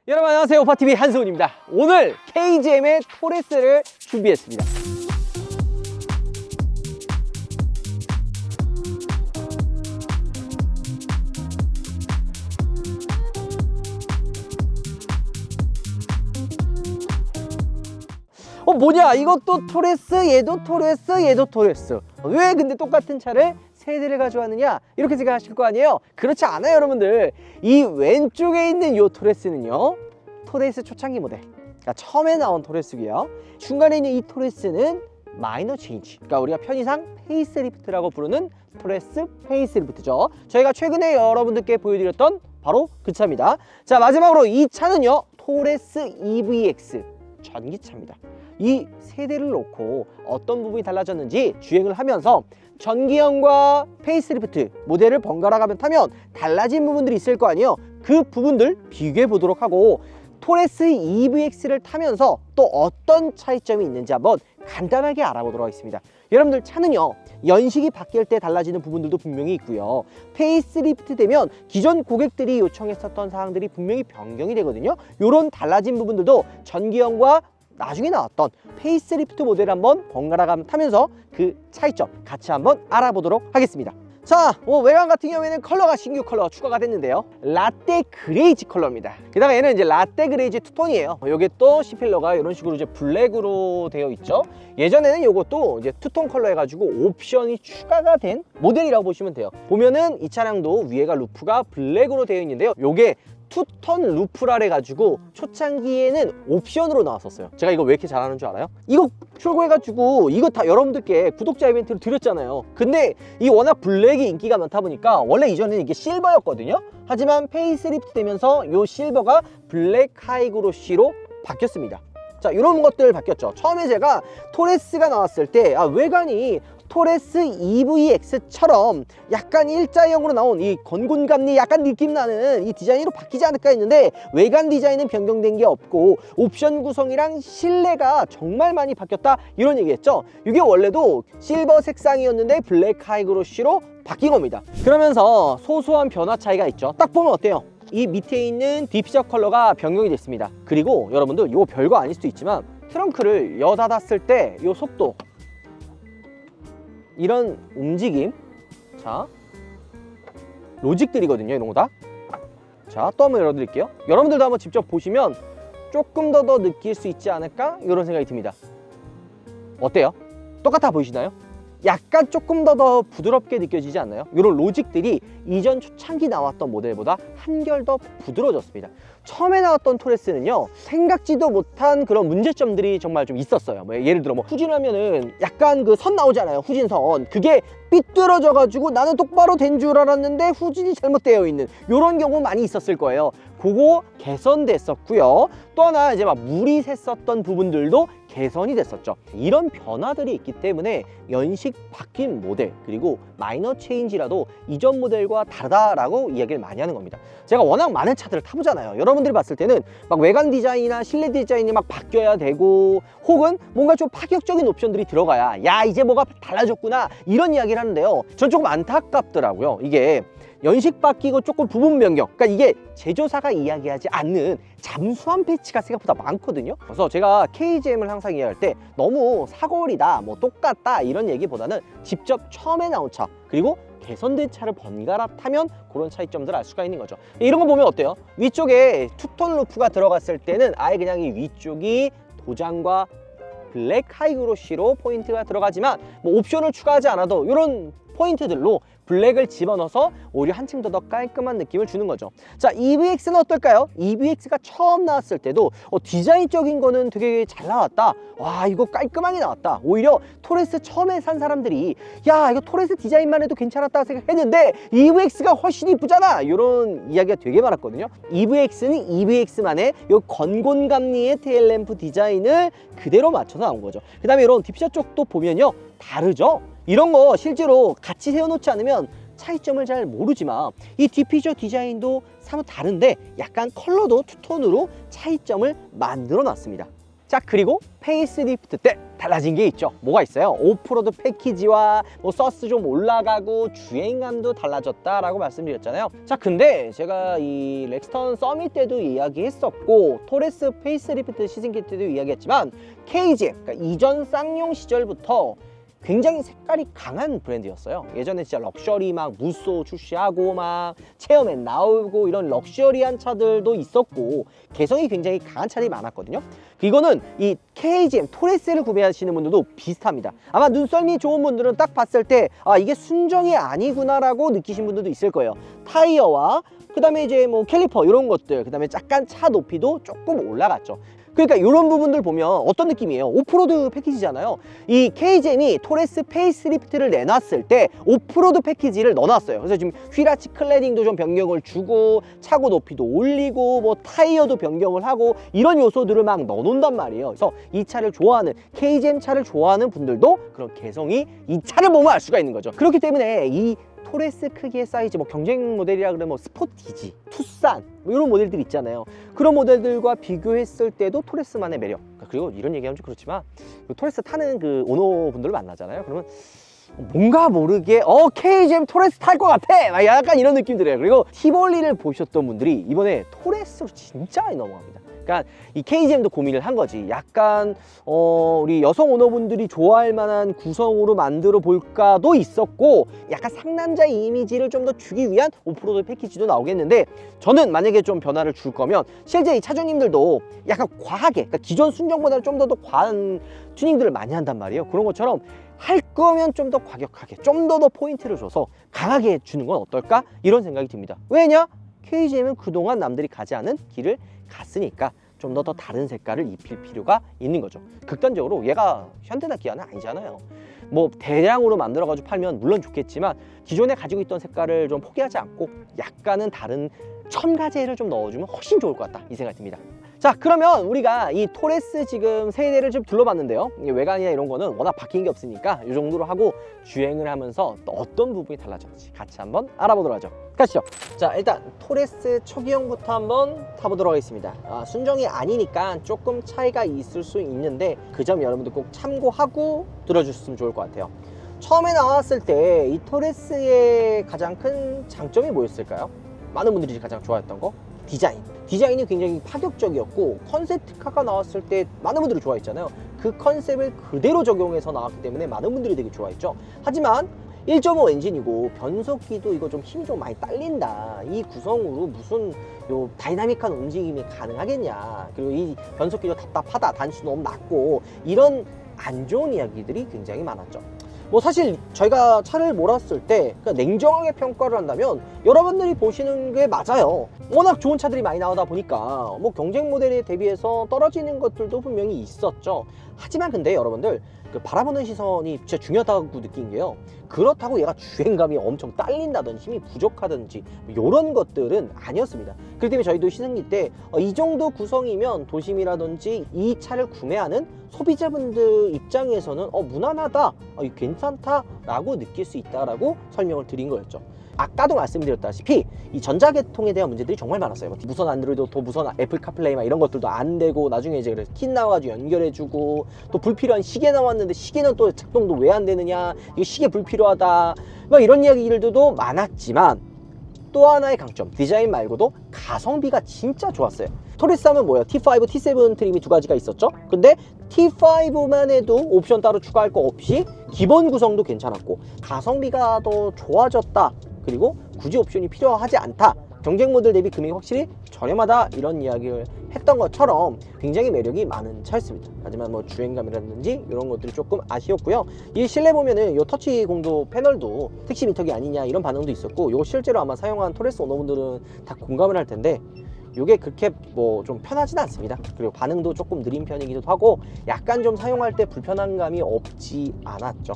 여러분 안녕하세요. 오파TV 한승훈입니다. 오늘 KGM의 토레스를 준비했습니다. 뭐냐, 이것도 토레스, 얘도 토레스, 얘도 토레스. 왜 근데 똑같은 차를 세 대를 가져왔느냐, 이렇게 생각하실 거 아니에요? 그렇지 않아요, 여러분들. 이 왼쪽에 있는 이 토레스는요, 토레스 초창기 모델, 그러니까 처음에 나온 토레스고요. 중간에 있는 이 토레스는 마이너 체인지, 그러니까 우리가 편의상 페이스리프트라고 부르는 토레스 페이스리프트죠. 저희가 최근에 여러분들께 보여드렸던 바로 그 차입니다. 자, 마지막으로 이 차는요, 토레스 EVX 전기차입니다. 이 세대를 놓고 어떤 부분이 달라졌는지 주행을 하면서 전기형과 페이스리프트 모델을 번갈아 가면 타면 달라진 부분들이 있을 거 아니에요. 그 부분들 비교해 보도록 하고, 토레스 EVX를 타면서 또 어떤 차이점이 있는지 한번 간단하게 알아보도록 하겠습니다. 여러분들, 차는요, 연식이 바뀔 때 달라지는 부분들도 분명히 있고요. 페이스리프트 되면 기존 고객들이 요청했었던 사항들이 분명히 변경이 되거든요. 이런 달라진 부분들도 전기형과 나중에 나왔던 페이스리프트 모델을 한번 번갈아 타면서 그 차이점 같이 한번 알아보도록 하겠습니다. 자, 외관 같은 경우에는 컬러가 신규 컬러가 추가가 됐는데요, 라떼 그레이지 컬러입니다. 게다가 얘는 이제 라떼 그레이지 투톤이에요. 요게 또 C필러가 이런 식으로 이제 블랙으로 되어 있죠. 예전에는 요것도 이제 투톤 컬러 해가지고 옵션이 추가가 된 모델이라고 보시면 돼요. 보면은 이 차량도 위에가 루프가 블랙으로 되어 있는데요, 요게 투톤 루프라 해가지고 초창기에는 옵션으로 나왔었어요. 제가 이거 왜 이렇게 잘하는 줄 알아요? 이거 출고해가지고 이거 다 여러분들께 구독자 이벤트로 드렸잖아요. 근데 이 워낙 블랙이 인기가 많다 보니까 원래 이전에는 이게 실버였거든요. 하지만 페이스리프트 되면서 이 실버가 블랙 하이그로시로 바뀌었습니다. 자, 이런 것들 바뀌었죠. 처음에 제가 토레스가 나왔을 때 외관이 토레스 EVX처럼 약간 일자형으로 나온 이 건곤감리 약간 느낌 나는 이 디자인으로 바뀌지 않을까 했는데, 외관 디자인은 변경된 게 없고 옵션 구성이랑 실내가 정말 많이 바뀌었다, 이런 얘기했죠. 이게 원래도 실버 색상이었는데 블랙 하이그로시로 바뀐 겁니다. 그러면서 소소한 변화 차이가 있죠. 딱 보면 어때요? 이 밑에 있는 디퓨저 컬러가 변경이 됐습니다. 그리고 여러분들, 이거 별거 아닐 수도 있지만 트렁크를 여닫았을 때 이 속도, 이런 움직임, 자, 로직들이거든요, 이런 거 다. 자, 또 한번 열어드릴게요. 여러분들도 한번 직접 보시면 조금 더 느낄 수 있지 않을까, 이런 생각이 듭니다. 어때요? 똑같아 보이시나요? 약간 조금 더 부드럽게 느껴지지 않나요? 이런 로직들이 이전 초창기 나왔던 모델보다 한결 더 부드러워졌습니다. 처음에 나왔던 토레스는요, 생각지도 못한 그런 문제점들이 정말 좀 있었어요. 예를 들어 후진하면은 약간 그 선 나오잖아요, 후진선. 그게 삐뚤어져 가지고 나는 똑바로 된 줄 알았는데 후진이 잘못되어 있는 이런 경우 많이 있었을 거예요. 그거 개선됐었고요. 또 하나, 이제 막 물이 샜었던 부분들도 개선이 됐었죠. 이런 변화들이 있기 때문에 연식 바뀐 모델, 그리고 마이너 체인지라도 이전 모델과 다르다라고 이야기를 많이 하는 겁니다. 제가 워낙 많은 차들을 타보잖아요. 여러분들이 봤을 때는 막 외관 디자인이나 실내 디자인이 막 바뀌어야 되고, 혹은 뭔가 좀 파격적인 옵션들이 들어가야 야, 이제 뭐가 달라졌구나, 이런 이야기를 하는데요, 전 조금 안타깝더라고요. 이게 연식 바뀌고 조금 부분 변경, 그러니까 이게 제조사가 이야기하지 않는 잠수함 패치가 생각보다 많거든요. 그래서 제가 KGM을 항상 이야기할 때 너무 사거리다, 뭐 똑같다, 이런 얘기보다는 직접 처음에 나온 차, 그리고 개선된 차를 번갈아 타면 그런 차이점들을 알 수가 있는 거죠. 이런 거 보면 어때요? 위쪽에 투톤 루프가 들어갔을 때는 아예 그냥 이 위쪽이 도장과 블랙 하이그로시로 포인트가 들어가지만, 뭐 옵션을 추가하지 않아도 이런 포인트들로 블랙을 집어넣어서 오히려 한층 더 깔끔한 느낌을 주는 거죠. 자, EVX는 어떨까요? EVX가 처음 나왔을 때도 디자인적인 거는 되게 잘 나왔다, 와, 이거 깔끔하게 나왔다, 오히려 토레스 처음에 산 사람들이 야, 이거 토레스 디자인만 해도 괜찮았다 생각했는데 EVX가 훨씬 이쁘잖아, 이런 이야기가 되게 많았거든요. EVX는 EVX만의 이 건곤감리의 테일램프 디자인을 그대로 맞춰서 나온 거죠. 그 다음에 이런 디퓨저 쪽도 보면요, 다르죠. 이런 거 실제로 같이 세워놓지 않으면 차이점을 잘 모르지만 이 디퓨저 디자인도 사뭇 다른데 약간 컬러도 투톤으로 차이점을 만들어 놨습니다. 자, 그리고 페이스리프트 때 달라진 게 있죠. 뭐가 있어요? 오프로드 패키지와 뭐 서스 좀 올라가고 주행감도 달라졌다라고 말씀드렸잖아요. 자, 근데 제가 이 렉스턴 서밋 때도 이야기했었고 토레스 페이스리프트 시즌기 때도 이야기했지만 KGM, 그러니까 이전 쌍용 시절부터 굉장히 색깔이 강한 브랜드였어요. 예전에 진짜 럭셔리 막 무쏘 출시하고 막 체험에 나오고 이런 럭셔리한 차들도 있었고 개성이 굉장히 강한 차들이 많았거든요. 이거는 이 KGM 토레스를 구매하시는 분들도 비슷합니다. 아마 눈썰미 좋은 분들은 딱 봤을 때 아, 이게 순정이 아니구나 라고 느끼신 분들도 있을 거예요. 타이어와 그 다음에 이제 뭐 캘리퍼 이런 것들, 그 다음에 약간 차 높이도 조금 올라갔죠. 그러니까 이런 부분들 보면 어떤 느낌이에요? 오프로드 패키지잖아요. 이 KGM이 토레스 페이스리프트를 내놨을 때 오프로드 패키지를 넣어놨어요. 그래서 지금 휠아치 클래딩도 좀 변경을 주고 차고 높이도 올리고 뭐 타이어도 변경을 하고 이런 요소들을 막 넣어놓는단 말이에요. 그래서 이 차를 좋아하는 KGM 차를 좋아하는 분들도 그런 개성이 이 차를 보면 알 수가 있는 거죠. 그렇기 때문에 이 토레스 크기의 사이즈, 뭐 경쟁 모델이라 그러면 뭐 스포티지, 투싼 뭐 이런 모델들 있잖아요. 그런 모델들과 비교했을 때도 토레스만의 매력. 그리고 이런 얘기하면 좀 그렇지만 토레스 타는 그 오너분들을 만나잖아요. 그러면 뭔가 모르게 KGM 토레스 탈 것 같아! 막 약간 이런 느낌 들어요. 그리고 티볼리를 보셨던 분들이 이번에 토레스로 진짜 많이 넘어갑니다. 그러니까 이 KGM도 고민을 한 거지. 약간 우리 여성 오너분들이 좋아할 만한 구성으로 만들어 볼까도 있었고 약간 상남자 이미지를 좀 더 주기 위한 오프로드 패키지도 나오겠는데 저는 만약에 좀 변화를 줄 거면 실제 이 차주님들도 약간 과하게, 그러니까 기존 순정보다는 좀 더 과한 튜닝들을 많이 한단 말이에요. 그런 것처럼 할 거면 좀 더 과격하게, 좀 더 포인트를 줘서 강하게 주는 건 어떨까? 이런 생각이 듭니다. 왜냐? KGM은 그동안 남들이 가지 않은 길을 갔으니까 좀 더 다른 색깔을 입힐 필요가 있는 거죠. 극단적으로 얘가 현대나 기아는 아니잖아요. 뭐 대량으로 만들어 가지고 팔면 물론 좋겠지만 기존에 가지고 있던 색깔을 좀 포기하지 않고 약간은 다른 첨가제를 좀 넣어주면 훨씬 좋을 것 같다 이 생각이 듭니다. 자, 그러면 우리가 이 토레스 지금 세대를 좀 둘러봤는데요. 외관이나 이런 거는 워낙 바뀐 게 없으니까 이 정도로 하고 주행을 하면서 또 어떤 부분이 달라졌는지 같이 한번 알아보도록 하죠. 가시죠. 자, 일단 토레스 초기형부터 한번 타보도록 하겠습니다. 순정이 아니니까 조금 차이가 있을 수 있는데 그 점 여러분들 꼭 참고하고 들어주셨으면 좋을 것 같아요. 처음에 나왔을 때 이 토레스의 가장 큰 장점이 뭐였을까요? 많은 분들이 가장 좋아했던 거? 디자인이 굉장히 파격적이었고 컨셉트카가 나왔을 때 많은 분들이 좋아했잖아요. 그 컨셉을 그대로 적용해서 나왔기 때문에 많은 분들이 되게 좋아했죠. 하지만 1.5 엔진이고 변속기도 이거 좀 힘이 좀 많이 딸린다. 이 구성으로 무슨 요 다이나믹한 움직임이 가능하겠냐. 그리고 이 변속기도 답답하다. 단수 너무 낮고 이런 안 좋은 이야기들이 굉장히 많았죠. 뭐 사실 저희가 차를 몰았을 때 냉정하게 평가를 한다면 여러분들이 보시는 게 맞아요. 워낙 좋은 차들이 많이 나오다 보니까 뭐 경쟁 모델에 대비해서 떨어지는 것들도 분명히 있었죠. 하지만 근데 여러분들 그 바라보는 시선이 진짜 중요하다고 느낀 게요. 그렇다고 얘가 주행감이 엄청 딸린다든지 힘이 부족하든지 이런 것들은 아니었습니다. 그렇기 때문에 저희도 시승기 때 이 정도 구성이면 도심이라든지 이 차를 구매하는 소비자분들 입장에서는 무난하다, 괜찮다 라고 느낄 수 있다라고 설명을 드린 거였죠. 아까도 말씀드렸다시피 이 전자계통에 대한 문제들이 정말 많았어요. 무선 안드로이드, 또 무선 애플 카플레이 막 이런 것들도 안 되고 나중에 이제 그래서 킷 나와가지고 연결해주고 또 불필요한 시계 나왔는데 시계는 또 작동도 왜 안 되느냐, 이거 시계 불필요하다 막 이런 이야기들도 많았지만 또 하나의 강점, 디자인 말고도 가성비가 진짜 좋았어요. 토레스 하면 뭐예요? T5, T7 트림이 두 가지가 있었죠. 근데 T5만 해도 옵션 따로 추가할 거 없이 기본 구성도 괜찮았고 가성비가 더 좋아졌다. 그리고 굳이 옵션이 필요하지 않다. 경쟁 모델 대비 금액이 확실히 저렴하다. 이런 이야기를 했던 것처럼 굉장히 매력이 많은 차였습니다. 하지만 뭐 주행감이라든지 이런 것들이 조금 아쉬웠고요. 이 실내 보면은 이 터치 공도 패널도 택시 미터기 아니냐 이런 반응도 있었고, 이거 실제로 아마 사용한 토레스 오너분들은 다 공감을 할 텐데 이게 그렇게 뭐 좀 편하진 않습니다. 그리고 반응도 조금 느린 편이기도 하고 약간 좀 사용할 때 불편한 감이 없지 않았죠.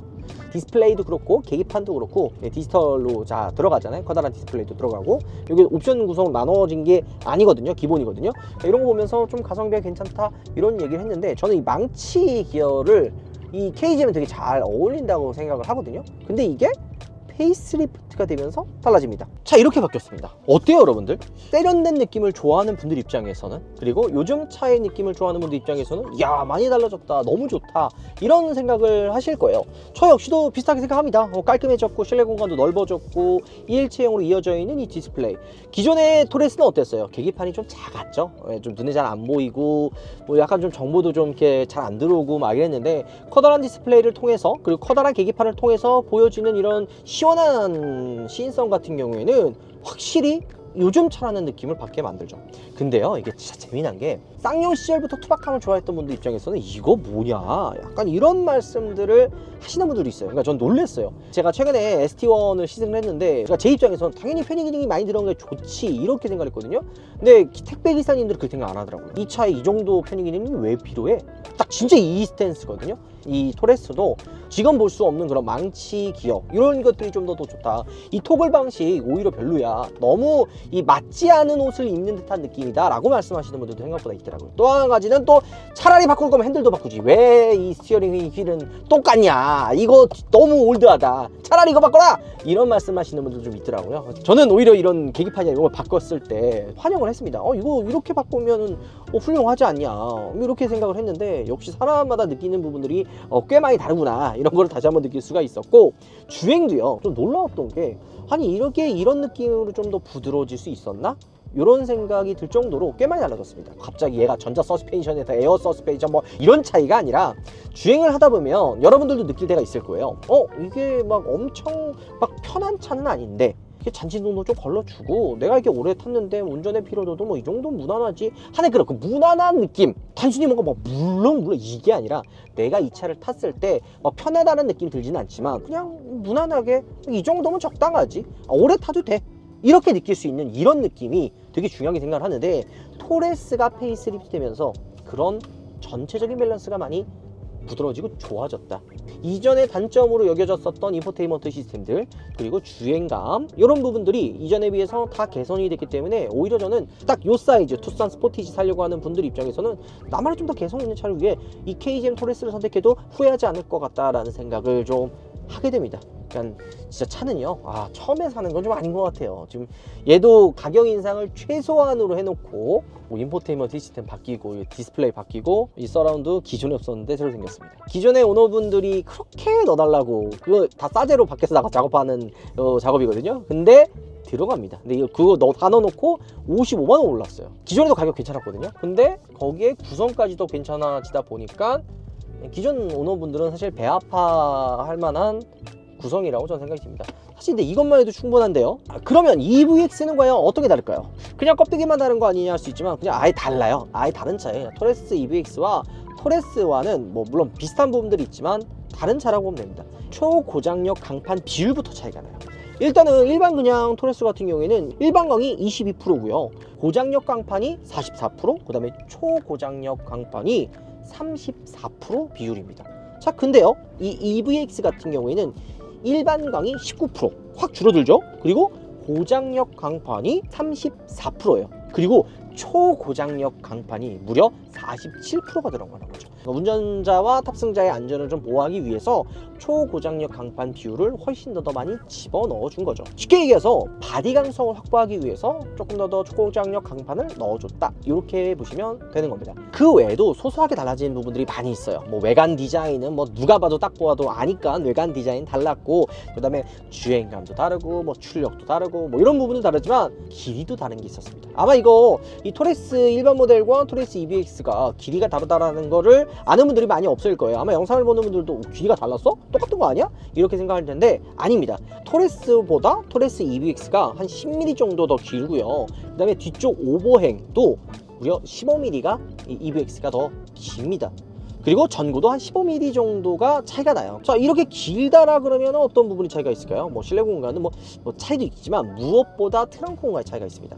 디스플레이도 그렇고 계기판도 그렇고 디지털로 자 들어가잖아요. 커다란 디스플레이도 들어가고 여기 옵션 구성 나눠진 게 아니거든요. 기본이거든요. 이런 거 보면서 좀 가성비가 괜찮다 이런 얘기를 했는데 저는 이 망치 기어를 이 KGM은 되게 잘 어울린다고 생각을 하거든요. 근데 이게 페이스리프트가 되면서 달라집니다. 자, 이렇게 바뀌었습니다. 어때요 여러분들? 세련된 느낌을 좋아하는 분들 입장에서는, 그리고 요즘 차의 느낌을 좋아하는 분들 입장에서는 야, 많이 달라졌다, 너무 좋다, 이런 생각을 하실 거예요. 저 역시도 비슷하게 생각합니다. 깔끔해졌고 실내 공간도 넓어졌고 일체형으로 이어져 있는 이 디스플레이. 기존의 토레스는 어땠어요? 계기판이 좀 작았죠. 좀 눈에 잘 안 보이고 뭐 약간 좀 정보도 좀 이렇게 잘 안 들어오고 막 이랬는데, 커다란 디스플레이를 통해서, 그리고 커다란 계기판을 통해서 보여지는 이런 시원한 시인성 같은 경우에는 확실히 요즘 차라는 느낌을 받게 만들죠. 근데요, 이게 진짜 재미난 게, 쌍용 시절부터 투박함을 좋아했던 분들 입장에서는 이거 뭐냐, 약간 이런 말씀들을 하시는 분들이 있어요. 그러니까 전 놀랬어요. 제가 최근에 ST1을 시승을 했는데, 그러니까 제 입장에서는 당연히 편의 기능이 많이 들어간 게 좋지, 이렇게 생각을 했거든요. 근데 택배 기사님들은 그 생각 안 하더라고요. 이 차에 이 정도 편의 기능이 왜 필요해? 딱 진짜 이 스탠스거든요. 이 토레스도 지금 볼 수 없는 그런 망치 기어, 이런 것들이 좀 더 좋다. 이 토글 방식 오히려 별로야, 너무 이 맞지 않은 옷을 입는 듯한 느낌이다 라고 말씀하시는 분들도 생각보다 있더라고요. 또 한 가지는, 또 차라리 바꿀 거면 핸들도 바꾸지, 왜 이 스티어링 휠은 똑같냐, 이거 너무 올드하다, 차라리 이거 바꿔라, 이런 말씀하시는 분들 좀 있더라고요. 저는 오히려 이런 계기판이나 이런 걸 바꿨을 때 환영을 했습니다. 이거 이렇게 바꾸면 훌륭하지 않냐, 이렇게 생각을 했는데, 역시 사람마다 느끼는 부분들이 꽤 많이 다르구나, 이런 걸 다시 한번 느낄 수가 있었고, 주행도요, 좀 놀라웠던 게, 아니 이렇게 이런 느낌으로 좀 더 부드러워질 수 있었나? 이런 생각이 들 정도로 꽤 많이 달라졌습니다. 갑자기 얘가 전자 서스펜션에서 에어 서스펜션 뭐 이런 차이가 아니라, 주행을 하다 보면 여러분들도 느낄 때가 있을 거예요. 이게 막 엄청 막 편한 차는 아닌데, 잔진동도 좀 걸러주고, 내가 이렇게 오래 탔는데 운전의 피로도도 뭐 이 정도 무난하지 하는 그런 그 무난한 느낌. 단순히 뭔가 뭐 물론 이게 아니라, 내가 이 차를 탔을 때 편하다는 느낌이 들지는 않지만 그냥 무난하게 이 정도면 적당하지, 오래 타도 돼, 이렇게 느낄 수 있는 이런 느낌이 되게 중요하게 생각을 하는데, 토레스가 페이스리프트 되면서 그런 전체적인 밸런스가 많이 부드러워지고 좋아졌다. 이전의 단점으로 여겨졌었던 인포테인먼트 시스템들, 그리고 주행감, 이런 부분들이 이전에 비해서 다 개선이 됐기 때문에, 오히려 저는 딱 요 사이즈 투싼 스포티지 살려고 하는 분들 입장에서는 나만의 좀 더 개성 있는 차를 위해 이 KGM 토레스를 선택해도 후회하지 않을 것 같다라는 생각을 좀 하게 됩니다. 그러니까 진짜 차는요, 처음에 사는 건 좀 아닌 것 같아요. 지금 얘도 가격 인상을 최소한으로 해놓고, 뭐 인포테인먼트 시스템 바뀌고, 디스플레이 바뀌고, 이 서라운드 기존에 없었는데 새로 생겼습니다. 기존의 오너분들이 그렇게 넣어달라고, 그거 다 싸제로 밖에서 작업하는 작업이거든요. 근데 들어갑니다. 근데 그거 다 넣어놓고 55만 원 올랐어요. 기존에도 가격 괜찮았거든요. 근데 거기에 구성까지도 괜찮아지다 보니까 기존 오너분들은 사실 배 아파할 만한 구성이라고 저는 생각이 듭니다. 사실 근데 이것만 해도 충분한데요. 그러면 EVX는 과연 어떻게 다를까요? 그냥 껍데기만 다른 거 아니냐 할 수 있지만, 그냥 아예 달라요. 아예 다른 차예요. 토레스 EVX와 토레스와는 뭐 물론 비슷한 부분들이 있지만 다른 차라고 보면 됩니다. 초고장력 강판 비율부터 차이가 나요. 일단은 일반 그냥 토레스 같은 경우에는 일반광이 22%고요 고장력 강판이 44%, 그 다음에 초고장력 강판이 34% 비율입니다. 자, 근데요, 이 EVX 같은 경우에는 일반광이 19%, 확 줄어들죠. 그리고 고장력 강판이 34%예요. 그리고 초고장력 강판이 무려 47%가 들어가는 거죠. 운전자와 탑승자의 안전을 좀 보호하기 위해서 초고장력 강판 비율을 훨씬 더 많이 집어넣어 준 거죠. 쉽게 얘기해서 바디 강성을 확보하기 위해서 조금 더 초고장력 강판을 넣어줬다, 이렇게 보시면 되는 겁니다. 그 외에도 소소하게 달라진 부분들이 많이 있어요. 뭐 외관 디자인은 뭐 누가 봐도 딱 보아도 아니까 외관 디자인 달랐고, 그 다음에 주행감도 다르고, 뭐 출력도 다르고, 뭐 이런 부분도 다르지만 길이도 다른 게 있었습니다. 아마 이거 이 토레스 일반 모델과 토레스 EVX가 길이가 다르다라는 거를 아는 분들이 많이 없을 거예요. 아마 영상을 보는 분들도 길이가 달랐어? 똑같은 거 아니야? 이렇게 생각할 텐데 아닙니다. 토레스보다 토레스 EVX가 한 10mm 정도 더 길고요. 그 다음에 뒤쪽 오버행도 무려 15mm가 EVX가 더 깁니다. 그리고 전고도 한 15mm 정도가 차이가 나요. 자, 이렇게 길다라 그러면 어떤 부분이 차이가 있을까요? 뭐 실내 공간은 뭐 차이도 있지만 무엇보다 트렁크 공간의 차이가 있습니다.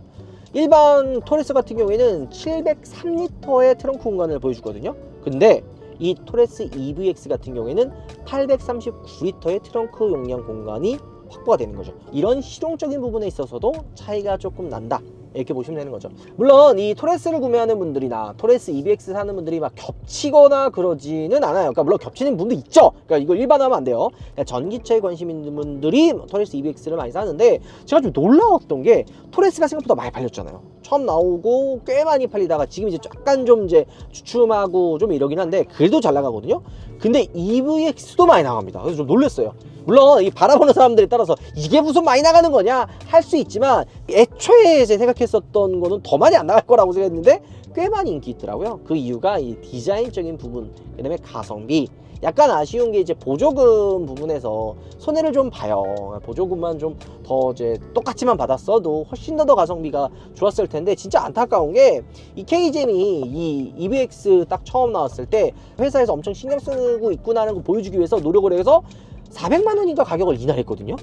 일반 토레스 같은 경우에는 703L의 트렁크 공간을 보여주거든요. 근데 이 토레스 EVX 같은 경우에는 839L의 트렁크 용량 공간이 확보가 되는 거죠. 이런 실용적인 부분에 있어서도 차이가 조금 난다, 이렇게 보시면 되는 거죠. 물론 이 토레스를 구매하는 분들이나 토레스 EBX 사는 분들이 막 겹치거나 그러지는 않아요. 그러니까 물론 겹치는 분도 있죠. 그러니까 이걸 일반화하면 안 돼요. 그러니까 전기차에 관심 있는 분들이 토레스 EBX를 많이 사는데, 제가 좀 놀라웠던 게 토레스가 생각보다 많이 팔렸잖아요. 처음 나오고 꽤 많이 팔리다가 지금 이제 약간 좀 이제 주춤하고 좀 이러긴 한데 그래도 잘 나가거든요. 근데 EVX도 많이 나갑니다. 그래서 좀 놀랐어요. 물론 이 바라보는 사람들에 따라서 이게 무슨 많이 나가는 거냐 할 수 있지만, 애초에 제 생각했었던 거는 더 많이 안 나갈 거라고 생각했는데 꽤 많이 인기 있더라고요. 그 이유가 이 디자인적인 부분, 그다음에 가성비. 약간 아쉬운 게 이제 보조금 부분에서 손해를 좀 봐요. 보조금만 좀 더 이제 똑같이만 받았어도 훨씬 더 가성비가 좋았을 텐데, 진짜 안타까운 게 이 KGM이 이 EVX 딱 처음 나왔을 때 회사에서 엄청 신경 쓰고 있구나라는 걸 보여주기 위해서 노력을 해서 400만 원인가 가격을 인하했거든요.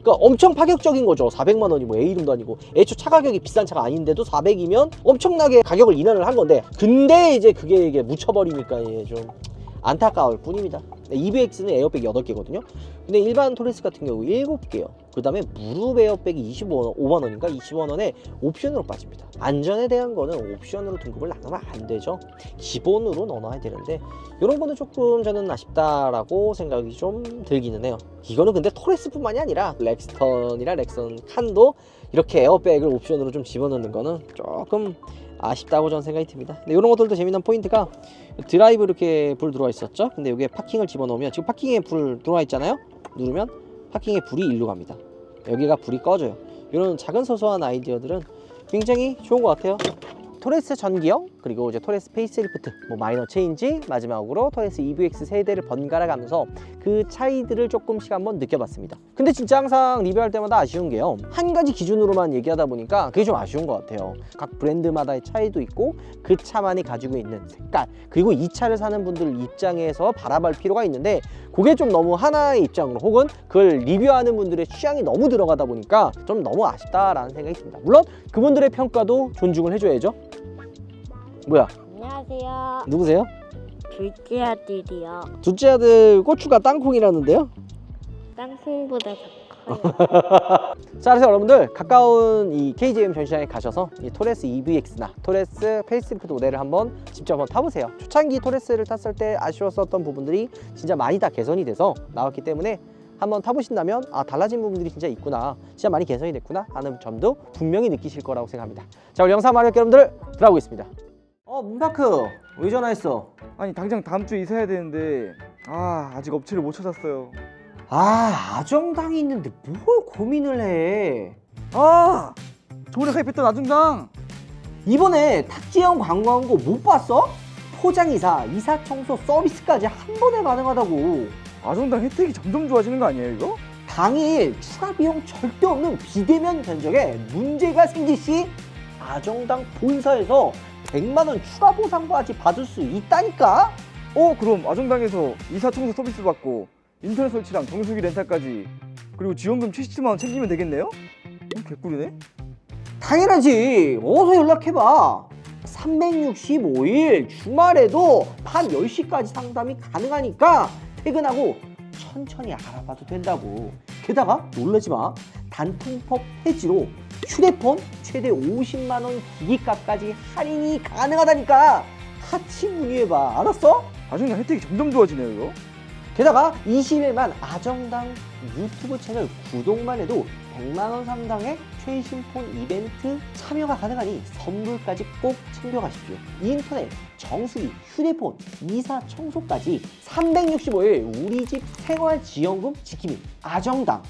그러니까 엄청 파격적인 거죠. 400만 원이 뭐 A 이름도 아니고, 애초 차 가격이 비싼 차가 아닌데도 400이면 엄청나게 가격을 인하를 한 건데, 근데 이제 그게 이게 묻혀버리니까 좀 안타까울 뿐입니다. EVX는 에어백이 8개거든요. 근데 일반 토레스 같은 경우 7개요. 그 다음에 무릎 에어백이 25만 원인가 20만 원에 옵션으로 빠집니다. 안전에 대한 거는 옵션으로 등급을 나누면 안 되죠. 기본으로 넣어놔야 되는데, 이런 거는 조금 저는 아쉽다라고 생각이 좀 들기는 해요. 이거는 근데 토레스뿐만이 아니라 렉스턴이나 렉선 칸도 이렇게 에어백을 옵션으로 좀 집어넣는 거는 조금 아쉽다고 저는 생각이 듭니다. 근데 이런 것들도 재미난 포인트가, 드라이브 이렇게 불 들어와 있었죠. 근데 여기에 파킹을 집어넣으면, 지금 파킹에 불 들어와 있잖아요. 누르면 파킹에 불이 일로 갑니다. 여기가 불이 꺼져요. 이런 작은 소소한 아이디어들은 굉장히 좋은 것 같아요. 토레스 전기형, 그리고 이제 토레스 페이스리프트, 뭐 마이너 체인지, 마지막으로 토레스 EVX 세대를 번갈아 가면서 그 차이들을 조금씩 한번 느껴봤습니다. 근데 진짜 항상 리뷰할 때마다 아쉬운 게요, 한 가지 기준으로만 얘기하다 보니까 그게 좀 아쉬운 것 같아요. 각 브랜드마다의 차이도 있고, 그 차만이 가지고 있는 색깔, 그리고 이 차를 사는 분들 입장에서 바라볼 필요가 있는데, 그게 좀 너무 하나의 입장으로, 혹은 그걸 리뷰하는 분들의 취향이 너무 들어가다 보니까 좀 너무 아쉽다라는 생각이 듭니다. 물론 그분들의 평가도 존중을 해줘야죠. 뭐야? 안녕하세요. 누구세요? 둘째 아들이요. 둘째 아들 고추가 땅콩이라는데요? 땅콩보다 더 커요. 자, 그래서 여러분들 가까운 이 KGM 전시장에 가셔서 이 토레스 EVX나 토레스 페이스리프트 모델을 한번 직접 한번 타보세요. 초창기 토레스를 탔을 때 아쉬웠었던 부분들이 진짜 많이 다 개선이 돼서 나왔기 때문에 한번 타보신다면, 아, 달라진 부분들이 진짜 있구나, 진짜 많이 개선이 됐구나 하는 점도 분명히 느끼실 거라고 생각합니다. 자, 우리 영상 마련 여러분들 들어가보겠습니다. 문파크 왜 전화했어? 아니 당장 다음 주에 이사해야 되는데 아직 업체를 못 찾았어요. 아정당이 있는데 뭘 고민을 해. 저번에 가입했던 아중당. 이번에 탁지형 광고한 거 못 봤어? 포장이사, 이사 청소 서비스까지 한 번에 가능하다고. 아중당 혜택이 점점 좋아지는 거 아니에요 이거? 당일 추가 비용 절대 없는 비대면 견적에 문제가 생길 시 아정당 본사에서 100만 원 추가 보상까지 받을 수 있다니까? 그럼 아중당에서 이사 청소 서비스 받고 인터넷 설치랑 정수기 렌탈까지, 그리고 지원금 70만 원 챙기면 되겠네요? 개꿀이네. 당연하지. 어서 연락해봐. 365일 주말에도 밤 10시까지 상담이 가능하니까 퇴근하고 천천히 알아봐도 된다고. 게다가 놀라지 마. 단통법 해지로 휴대폰 최대 50만 원 기기값까지 할인이 가능하다니까. 같이 문의해봐. 알았어? 아중당 혜택이 점점 좋아지네요 이거. 게다가 20일만 아정당 유튜브 채널 구독만 해도 100만 원 상당의 최신 폰 이벤트 참여가 가능하니 선물까지 꼭 챙겨가십시오. 인터넷, 정수기, 휴대폰, 이사 청소까지 365일 우리 집 생활지원금 지킴이 아정당.